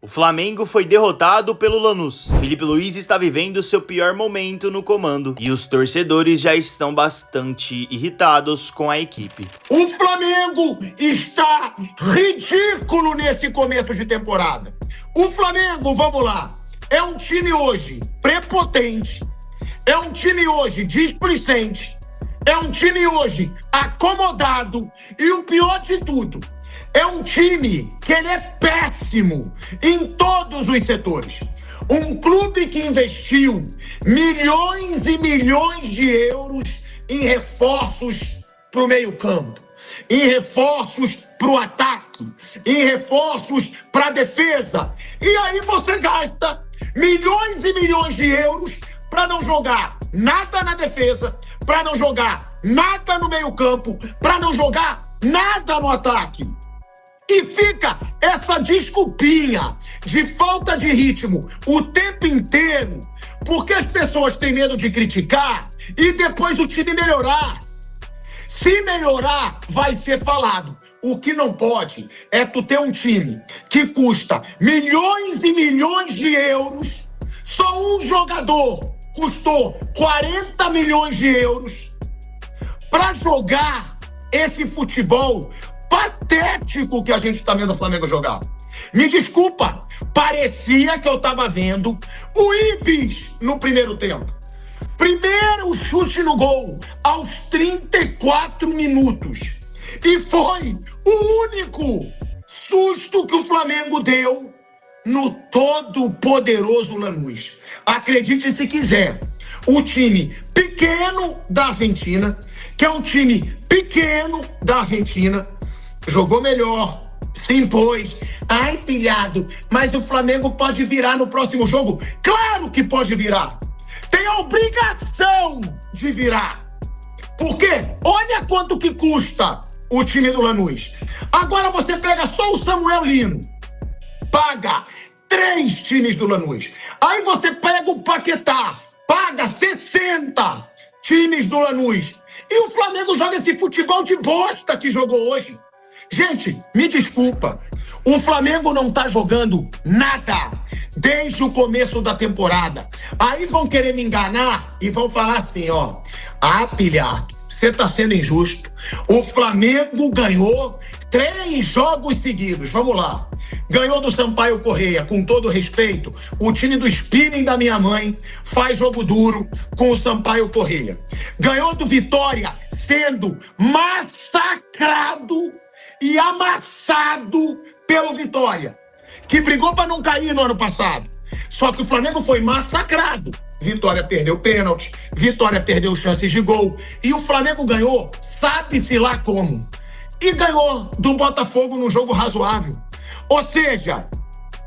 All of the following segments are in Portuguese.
Flamengo foi derrotado pelo Lanús. Filipe Luís está vivendo seu pior momento no comando e os torcedores já estão bastante irritados com a equipe. O Flamengo está ridículo nesse começo de temporada. O Flamengo, vamos lá, é um time hoje prepotente, é um time hoje displicente, é um time hoje acomodado e o pior de tudo, é um time que ele é péssimo em todos os setores. Um clube que investiu milhões e milhões de euros em reforços para o meio-campo, em reforços para o ataque, em reforços para a defesa. E aí você gasta milhões e milhões de euros para não jogar nada na defesa, para não jogar nada no meio-campo, para não jogar nada no ataque. E fica essa desculpinha de falta de ritmo o tempo inteiro, porque as pessoas têm medo de criticar e depois o time melhorar. Se melhorar, vai ser falado. O que não pode é tu ter um time que custa milhões e milhões de euros, só um jogador custou 40 milhões de euros para jogar esse futebol patético que a gente tá vendo o Flamengo jogar. Me desculpa, parecia que eu tava vendo o Ibis no primeiro tempo. Primeiro chute no gol, aos 34 minutos. E foi o único susto que o Flamengo deu no todo-poderoso Lanús. Acredite se quiser, o time pequeno da Argentina, que é um time pequeno da Argentina, jogou melhor, se impôs. Ai, pilhado, mas o Flamengo pode virar no próximo jogo? Claro que pode virar. Tem a obrigação de virar. Porque olha quanto que custa o time do Lanús. Agora você pega só o Samuel Lino, paga 3 times do Lanús. Aí você pega o Paquetá, paga 60 times do Lanús. E o Flamengo joga esse futebol de bosta que jogou hoje. Gente, me desculpa, o Flamengo não tá jogando nada desde o começo da temporada. Aí vão querer me enganar e vão falar assim, ó, pilhado, você tá sendo injusto. O Flamengo ganhou 3 jogos seguidos, vamos lá. Ganhou do Sampaio Corrêa, com todo respeito, o time do spinning da minha mãe faz jogo duro com o Sampaio Corrêa. Ganhou do Vitória, sendo massacrado e amassado pelo Vitória, que brigou para não cair no ano passado. Só que o Flamengo foi massacrado. Vitória perdeu pênalti, Vitória perdeu chances de gol. E o Flamengo ganhou, sabe-se lá como. E ganhou do Botafogo num jogo razoável. Ou seja,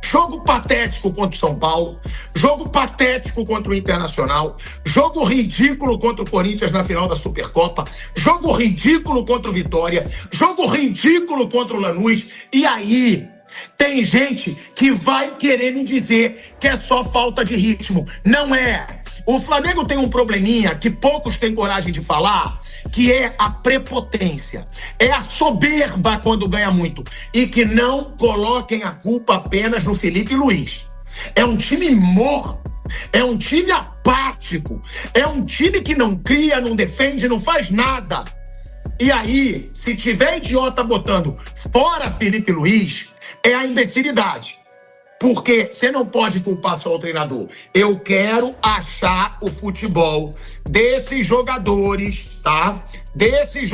jogo patético contra o São Paulo, jogo patético contra o Internacional, jogo ridículo contra o Corinthians na final da Supercopa, jogo ridículo contra o Vitória, jogo ridículo contra o Lanús. E aí, tem gente que vai querer me dizer que é só falta de ritmo. Não é. O Flamengo tem um probleminha que poucos têm coragem de falar, que é a prepotência. É a soberba quando ganha muito. E que não coloquem a culpa apenas no Filipe Luís. É um time morto. É um time apático. É um time que não cria, não defende, não faz nada. E aí, se tiver idiota botando fora Filipe Luís, é a imbecilidade. Porque você não pode culpar só o treinador. Eu quero achar o futebol desses jogadores, tá? Desses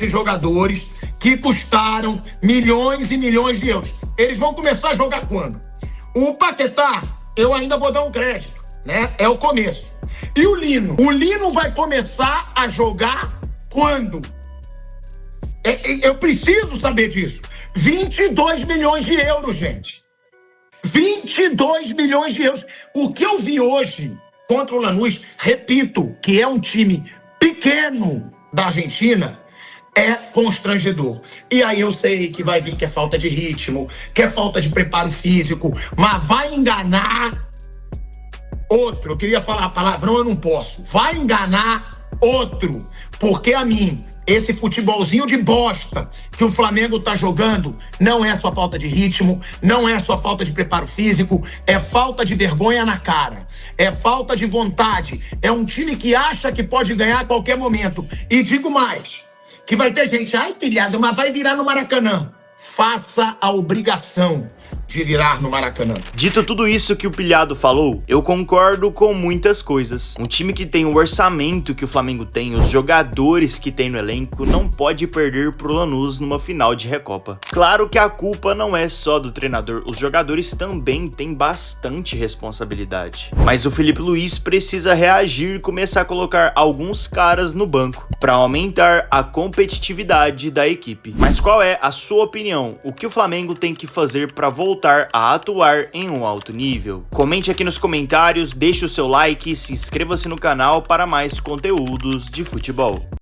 jogadores que custaram milhões e milhões de euros. Eles vão começar a jogar quando? O Paquetá, eu ainda vou dar um crédito, né? É o começo. E o Lino? O Lino vai começar a jogar quando? Eu preciso saber disso. 22 milhões de euros, gente. 22 milhões de euros. O que eu vi hoje contra o Lanús, repito, que é um time pequeno da Argentina, é constrangedor. E aí eu sei que vai vir que é falta de ritmo, que é falta de preparo físico, mas vai enganar outro. Eu queria falar palavrão, eu não posso. Vai enganar outro. Porque a mim, esse futebolzinho de bosta que o Flamengo tá jogando não é só falta de ritmo, não é só falta de preparo físico, é falta de vergonha na cara, é falta de vontade, é um time que acha que pode ganhar a qualquer momento. E digo mais, que vai ter gente, ai pilhado, mas vai virar no Maracanã. Faça a obrigação de virar no Maracanã. Dito tudo isso que o Pilhado falou, eu concordo com muitas coisas. Um time que tem o orçamento que o Flamengo tem, os jogadores que tem no elenco, não pode perder pro Lanús numa final de Recopa. Claro que a culpa não é só do treinador, os jogadores também têm bastante responsabilidade. Mas o Felipe Luiz precisa reagir e começar a colocar alguns caras no banco para aumentar a competitividade da equipe. Mas qual é a sua opinião? O que o Flamengo tem que fazer para voltar a atuar em um alto nível? Comente aqui nos comentários, deixe o seu like e se inscreva-se no canal para mais conteúdos de futebol.